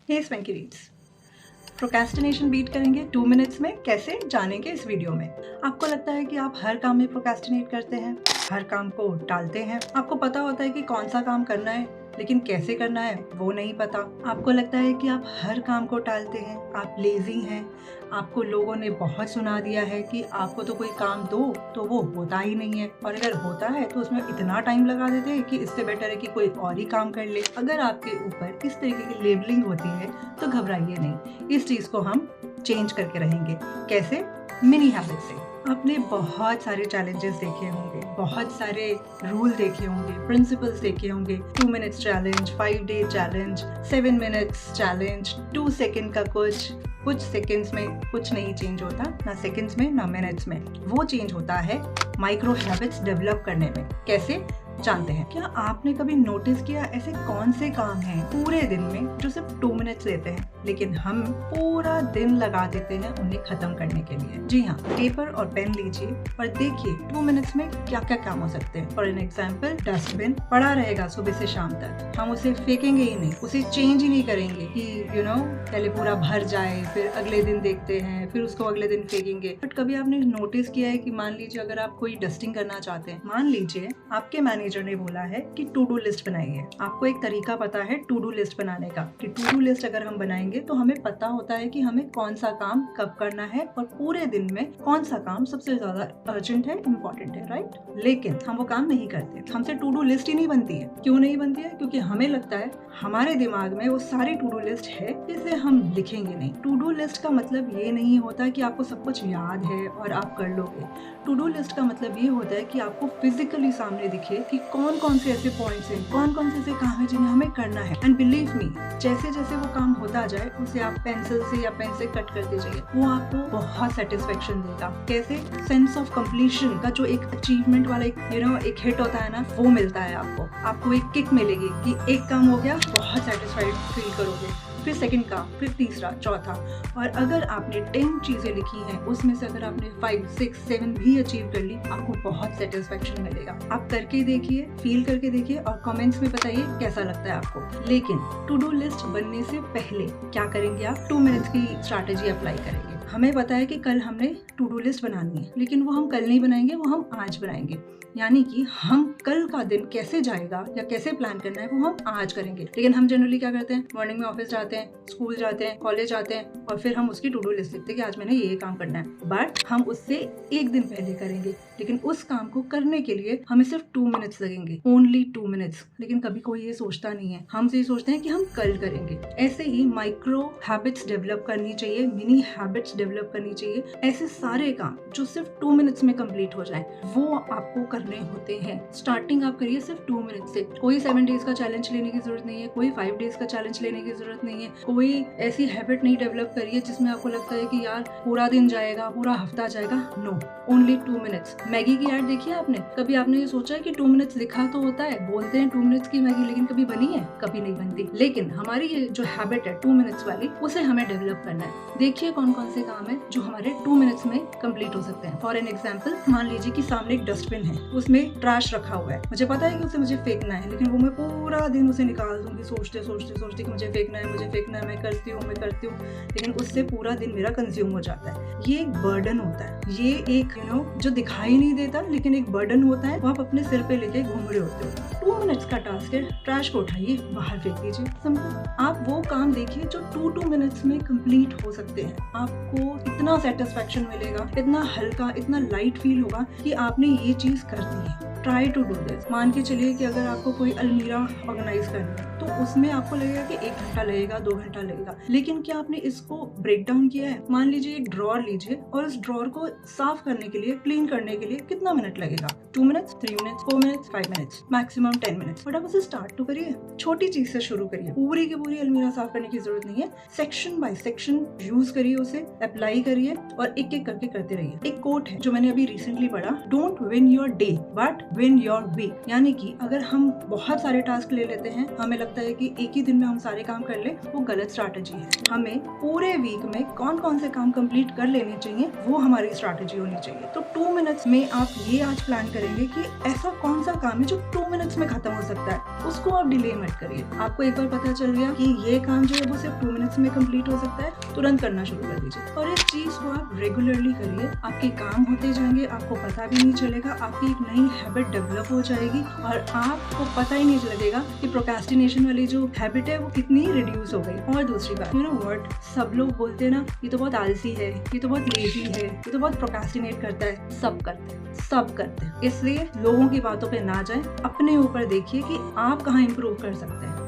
हे स्पैंकी reads. Procrastination beat करेंगे 2 minutes में, कैसे जानेंगे इस वीडियो में। आपको लगता है कि आप हर काम में प्रोक्रेस्टिनेट करते हैं, हर काम को टालते हैं। आपको पता होता है कि कौन सा काम करना है, लेकिन कैसे करना है वो नहीं पता। आपको लगता है कि आप हर काम को टालते हैं, आप लेजी हैं। आपको लोगों ने बहुत सुना दिया है कि आपको तो कोई काम दो तो वो होता ही नहीं है, और अगर होता है तो उसमें इतना टाइम लगा देते हैं कि इससे बेटर है कि कोई और ही काम कर ले। अगर आपके ऊपर इस तरीके की लेबलिंग होती है तो घबराइए नहीं, इस चीज़ को हम चेंज करके रहेंगे। कैसे? मिनी हैबिट से। आपने बहुत सारे चैलेंजेस देखे होंगे, बहुत सारे रूल देखे होंगे, प्रिंसिपल्स देखे होंगे। 2 minutes challenge, 5 day challenge, 7 minutes challenge, 2 second का कुछ सेकेंड्स में कुछ नहीं चेंज होता, ना सेकेंड्स में ना मिनट्स में। वो चेंज होता है माइक्रो हैबिट्स डेवलप करने में। कैसे जानते हैं? क्या आपने कभी नोटिस किया ऐसे कौन से काम हैं पूरे दिन में जो सिर्फ 2 मिनट्स लेते हैं, लेकिन हम पूरा दिन लगा देते हैं उन्हें खत्म करने के लिए? जी हाँ, पेपर और पेन लीजिए और देखिए 2 मिनट्स में क्या क्या काम हो सकते हैं। फॉर एन एग्जाम्पल, डस्टबिन पड़ा रहेगा सुबह से शाम तक, हम उसे फेंकेंगे ही नहीं, उसे चेंज ही नहीं करेंगे कि पहले पूरा भर जाए, फिर अगले दिन देखते हैं, फिर उसको अगले दिन फेंकेंगे। बट कभी आपने नोटिस किया है कि मान लीजिए अगर आप कोई डस्टिंग करना चाहते हैं, मान लीजिए आपके मैनेजर ने बोला है कि टू डू लिस्ट बनाइए। आपको एक तरीका पता है टू डू लिस्ट बनाने का, कि टू डू लिस्ट अगर हम बनाएंगे तो हमें पता होता है कि हमें कौन सा काम कब करना है और पूरे दिन में कौन सा काम सबसे ज्यादा अर्जेंट है, इम्पोर्टेंट है, राइट? लेकिन हम वो काम नहीं करते, हमसे टू डू लिस्ट ही नहीं बनती है। क्यों नहीं बनती है? क्योंकि हमें लगता है हमारे दिमाग में वो सारी टू डू लिस्ट है, इसलिए हम लिखेंगे नहीं। टू डू लिस्ट का मतलब ये नहीं होता कि आपको सब कुछ याद है और आप कर लोगे। टू डू लिस्ट का मतलब ये होता है कि आपको फिजिकली सामने दिखे कि कौन कौन से ऐसे पॉइंट्स हैं, कौन कौन से ऐसे काम है जिन्हें हमें करना है। एंड बिलीव मी, जैसे जैसे वो काम होता जाए उसे आप पेंसिल से या पेन से कट करते जाइए, वो आपको बहुत सेटिस्फेक्शन देगा। कैसे? सेंस ऑफ कंप्लीशन का जो एक अचीवमेंट वाला एक हिट होता है ना, वो मिलता है आपको एक किक मिलेगी कि एक काम हो गया, बहुत सेटिस्फाइड फील करोगे। फिर सेकंड काम, फिर तीसरा, चौथा। और अगर आपने 10 चीजें लिखी हैं, उसमें से अगर आपने 5, 6, 7 भी अचीव कर ली, आपको बहुत सेटिस्फेक्शन मिलेगा। आप करके देखिए, फील करके देखिए और कमेंट्स में बताइए कैसा लगता है आपको। लेकिन टू डू लिस्ट बनने से पहले क्या करेंगे आप? 2 मिनट्स की स्ट्रैटेजी अप्लाई करेंगे। हमें पता है कि कल हमने टू डू लिस्ट बनानी है, लेकिन वो हम कल नहीं बनाएंगे, वो हम आज बनाएंगे। यानी कि हम कल का दिन कैसे जाएगा या कैसे प्लान करना है वो हम आज करेंगे। लेकिन हम जनरली क्या करते हैं? मॉर्निंग में ऑफिस जाते हैं, स्कूल जाते हैं, कॉलेज जाते हैं और फिर हम उसकी टू डू लिस्ट लिखते हैं कि आज मैंने ये काम करना है। बट हम उससे एक दिन पहले करेंगे, लेकिन उस काम को करने के लिए हमें सिर्फ 2 मिनट्स लगेंगे, ओनली 2 मिनट्स। लेकिन कभी कोई ये सोचता नहीं है, हम ये सोचते हैं कि हम कल करेंगे। ऐसे ही माइक्रो हैबिट्स डेवलप करनी चाहिए, मिनी हैबिट्स डेवलप करनी चाहिए। ऐसे सारे काम जो सिर्फ 2 मिनट्स में कंप्लीट हो जाए, वो आपको करने होते हैं। स्टार्टिंग आप करिए सिर्फ 2 मिनट से। कोई 7 डेज का चैलेंज लेने की जरूरत नहीं है, कोई 5 डेज का चैलेंज लेने की जरूरत नहीं है, कोई ऐसी हैबिट नहीं डेवलप करिए जिसमें आपको लगता है कि यार पूरा दिन जाएगा, पूरा हफ्ता जाएगा। No, only 2 minutes. मैगी की ऐड देखी है आपने? कभी आपने ये सोचा है कि 2 मिनट्स लिखा तो होता है, बोलते हैं 2 मिनट्स की मैगी, लेकिन कभी बनी है? कभी नहीं बनती। लेकिन हमारी ये जो हैबिट है 2 मिनट्स वाली, उसे हमें डेवलप करना है। देखिए कौन कौन से काम है जो हमारे 2 मिनट्स में कंप्लीट हो सकते हैं। फॉर एन एग्जाम्पल, मान लीजिए कि सामने एक डस्टबिन है, उसमें ट्रैश रखा हुआ है, मुझे पता है कि उसे मुझे फेंकना है, लेकिन वो मैं पूरा दिन उसे निकाल दूंगी सोचते सोचते कि मुझे फेंकना है, मैं करती हूँ, लेकिन उससे पूरा दिन मेरा कंज्यूम हो जाता है। ये एक बर्डन होता है, ये एक जो दिखाई नहीं देता लेकिन एक बर्डन होता है, वो आप अपने सिर पे लेके घूम रहे होते हो। 2 मिनट्स का टास्क है, ट्रैश को उठाइए, बाहर फेंक दीजिए, सिंपल। आप वो काम देखिए जो 2 मिनट्स में कंप्लीट हो सकते हैं। आपको इतना सेटिस्फेक्शन मिलेगा, इतना हल्का, इतना लाइट फील होगा कि आपने ये चीज कर दी है। Try to do this. मान के चलिए कि अगर आपको कोई अलमीरा ऑर्गेनाइज करनी है तो उसमें आपको लगेगा कि 1 घंटा लगेगा, 2 घंटा लगेगा, लेकिन क्या आपने इसको ब्रेक डाउन किया है? मान लीजिए एक ड्रॉर लीजिए और इस ड्रॉर को साफ करने के लिए, क्लीन करने के लिए कितना मिनट लगेगा? 2 minutes, 3 minutes, 4 minutes, 5 minutes, maximum 10 minutes. But आप उसे स्टार्ट तो करिए, छोटी चीज से शुरू करिए। पूरी की पूरी अलमीरा साफ करने की जरूरत नहीं है, सेक्शन बाय सेक्शन यूज करिए, उसे अप्लाई करिए और एक एक करके करते रहिए। एक कोट है जो मैंने अभी रिसेंटली पढ़ा, don't win your day but win your week. यानी कि अगर हम बहुत सारे टास्क ले लेते हैं, हमें लगता है कि एक ही दिन में हम सारे काम कर ले, वो गलत स्ट्रैटेजी है। हमें पूरे वीक में कौन कौन से काम कंप्लीट कर लेने चाहिए, वो हमारी स्ट्रैटेजी होनी चाहिए। तो 2 मिनट्स में आप ये आज प्लान करेंगे कि ऐसा कौन सा काम है जो 2 मिनट्स में खत्म हो सकता है, उसको आप डिले मत करिए। आपको एक बार पता चल गया कि ये काम जो है वो सिर्फ 2 मिनट्स में कंप्लीट हो सकता है, तुरंत करना शुरू कर दीजिए और इस चीज को आप रेगुलरली करिए। आपके काम होते जाएंगे, आपको पता भी नहीं चलेगा, आपकी एक नई हैबिट डेवलप हो जाएगी और आपको पता ही नहीं लगेगा कि प्रोक्रेस्टिनेशन वाली जो हैबिट है वो कितनी रिड्यूस हो गई। और दूसरी बात, यू नो व्हाट, सब लोग बोलते हैं ना, ये तो बहुत आलसी है, ये तो बहुत लेजी है, ये तो बहुत प्रोक्रेस्टिनेट करता है। सब करते हैं। इसलिए लोगों की बातों पे ना जाएं, अपने ऊपर देखिए कि आप कहाँ इंप्रूव कर सकते हैं।